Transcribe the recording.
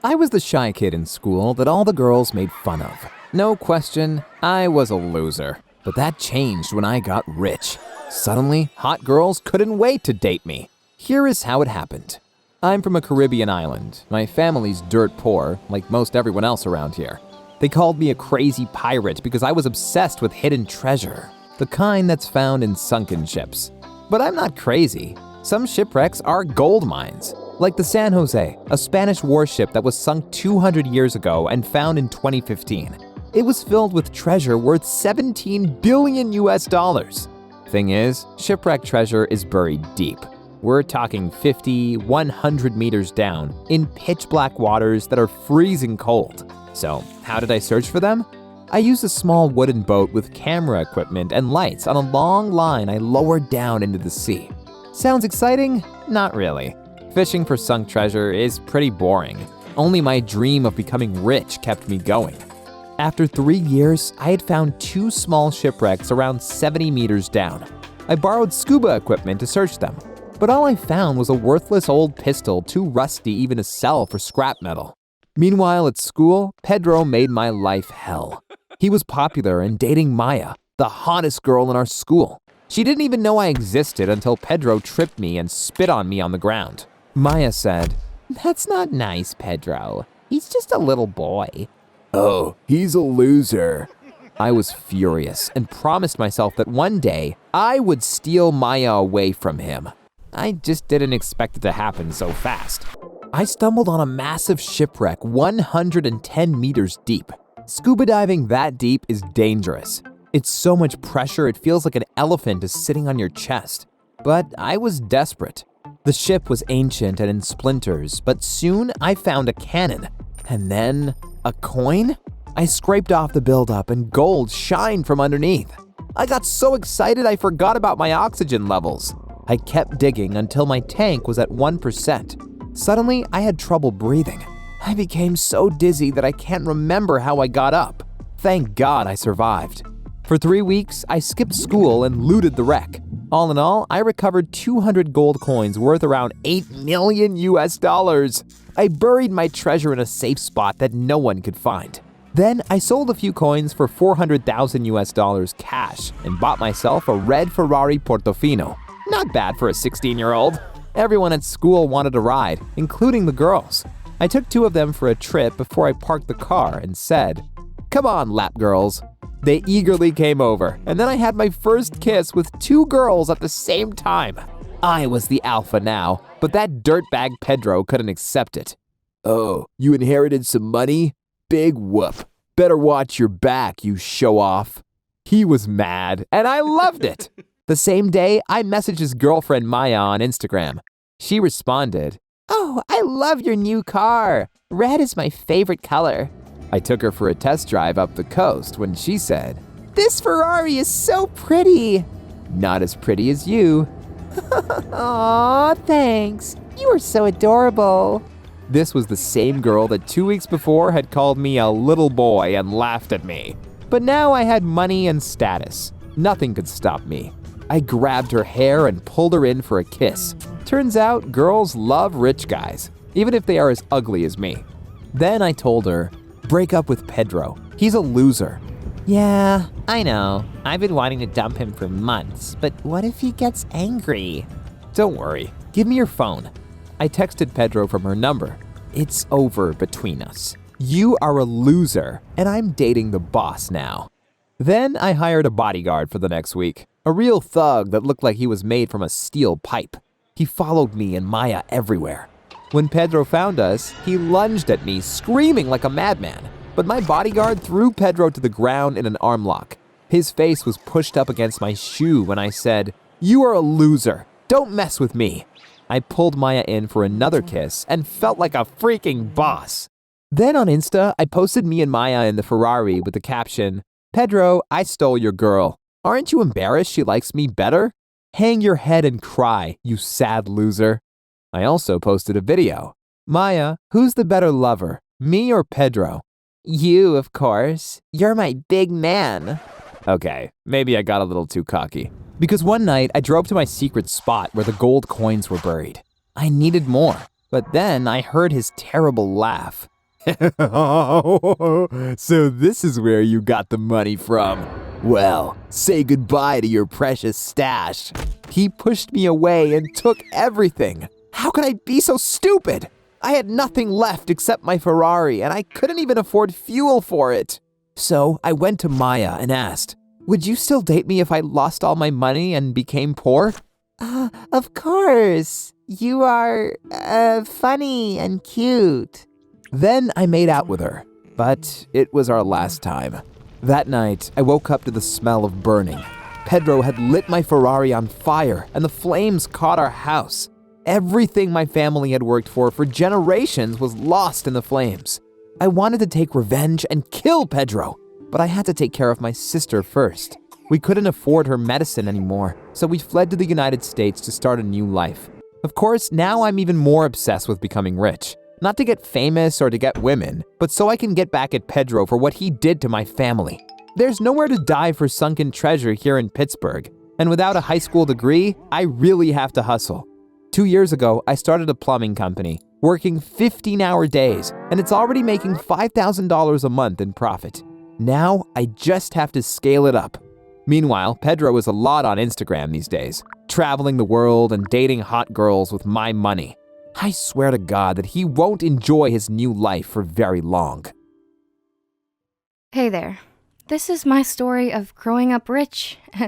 I was the shy kid in school that all the girls made fun of. No question, I was a loser. But that changed when I got rich. Suddenly, hot girls couldn't wait to date me. Here is how it happened. I'm from a Caribbean island. My family's dirt poor, like most everyone else around here. They called me a crazy pirate because I was obsessed with hidden treasure, the kind that's found in sunken ships. But I'm not crazy. Some shipwrecks are gold mines, like the San Jose, a Spanish warship that was sunk 200 years ago and found in 2015. It was filled with treasure worth 17 billion US dollars. Thing is, shipwreck treasure is buried deep. We're talking 50, 100 meters down in pitch black waters that are freezing cold. So, how did I search for them? I used a small wooden boat with camera equipment and lights on a long line I lowered down into the sea. Sounds exciting? Not really. Fishing for sunk treasure is pretty boring. Only my dream of becoming rich kept me going. After 3 years, I had found 2 small shipwrecks around 70 meters down. I borrowed scuba equipment to search them, but all I found was a worthless old pistol too rusty even to sell for scrap metal. Meanwhile, at school, Pedro made my life hell. He was popular and dating Maya, the hottest girl in our school. She didn't even know I existed until Pedro tripped me and spit on me on the ground. Maya said, "That's not nice, Pedro. He's just a little boy." "Oh, he's a loser." I was furious and promised myself that one day I would steal Maya away from him. I just didn't expect it to happen so fast. I stumbled on a massive shipwreck 110 meters deep. Scuba diving that deep is dangerous. It's so much pressure it feels like an elephant is sitting on your chest. But I was desperate. The ship was ancient and in splinters, but soon I found a cannon. And then a coin? I scraped off the buildup and gold shined from underneath. I got so excited I forgot about my oxygen levels. I kept digging until my tank was at 1%. Suddenly, I had trouble breathing. I became so dizzy that I can't remember how I got up. Thank God I survived. For 3 weeks, I skipped school and looted the wreck. All in all, I recovered 200 gold coins worth around 8 million US dollars. I buried my treasure in a safe spot that no one could find. Then I sold a few coins for 400,000 US dollars cash and bought myself a red Ferrari Portofino. Not bad for a 16-year-old. Everyone at school wanted a ride, including the girls. I took 2 of them for a trip before I parked the car and said, "Come on, lap girls." They eagerly came over, and then I had my first kiss with 2 girls at the same time. I was the alpha now, but that dirtbag Pedro couldn't accept it. "Oh, you inherited some money? Big whoop. Better watch your back, you show-off." He was mad, and I loved it. The same day, I messaged his girlfriend Maya on Instagram. She responded, "Oh, I love your new car. Red is my favorite color." I took her for a test drive up the coast when she said, "This Ferrari is so pretty." "Not as pretty as you." "Aw, thanks. You are so adorable." This was the same girl that 2 weeks before had called me a little boy and laughed at me. But now I had money and status. Nothing could stop me. I grabbed her hair and pulled her in for a kiss. Turns out girls love rich guys, even if they are as ugly as me. Then I told her, break up with Pedro. He's a loser. "Yeah, I know. I've been wanting to dump him for months, but what if he gets angry?" "Don't worry. Give me your phone." I texted Pedro from her number. "It's over between us. You are a loser, and I'm dating the boss now." Then I hired a bodyguard for the next week. A real thug that looked like he was made from a steel pipe. He followed me and Maya everywhere. When Pedro found us, he lunged at me, screaming like a madman. But my bodyguard threw Pedro to the ground in an arm lock. His face was pushed up against my shoe when I said, "You are a loser. Don't mess with me." I pulled Maya in for another kiss and felt like a freaking boss. Then on Insta, I posted me and Maya in the Ferrari with the caption, "Pedro, I stole your girl. Aren't you embarrassed she likes me better? Hang your head and cry, you sad loser." I also posted a video. "Maya, who's the better lover, me or Pedro?" "You, of course. You're my big man." Okay, maybe I got a little too cocky. Because one night I drove to my secret spot where the gold coins were buried. I needed more, but then I heard his terrible laugh. So this is where you got the money from. Well, say goodbye to your precious stash. He pushed me away and took everything. How could I be so stupid? I had nothing left except my Ferrari, and I couldn't even afford fuel for it. So I went to Maya and asked, "Would you still date me if I lost all my money and became poor?" Of course. You are, funny and cute. Then I made out with her, but it was our last time. That night, I woke up to the smell of burning. Pedro had lit my Ferrari on fire, and the flames caught our house. Everything my family had worked for generations was lost in the flames. I wanted to take revenge and kill Pedro, but I had to take care of my sister first. We couldn't afford her medicine anymore, so we fled to the United States to start a new life. Of course, now I'm even more obsessed with becoming rich. Not to get famous or to get women, but so I can get back at Pedro for what he did to my family. There's nowhere to dive for sunken treasure here in Pittsburgh, and without a high school degree, I really have to hustle. 2 years ago, I started a plumbing company, working 15-hour days, and it's already making $5,000 a month in profit. Now, I just have to scale it up. Meanwhile, Pedro is a lot on Instagram these days, traveling the world and dating hot girls with my money. I swear to God that he won't enjoy his new life for very long. Hey there. This is my story of growing up rich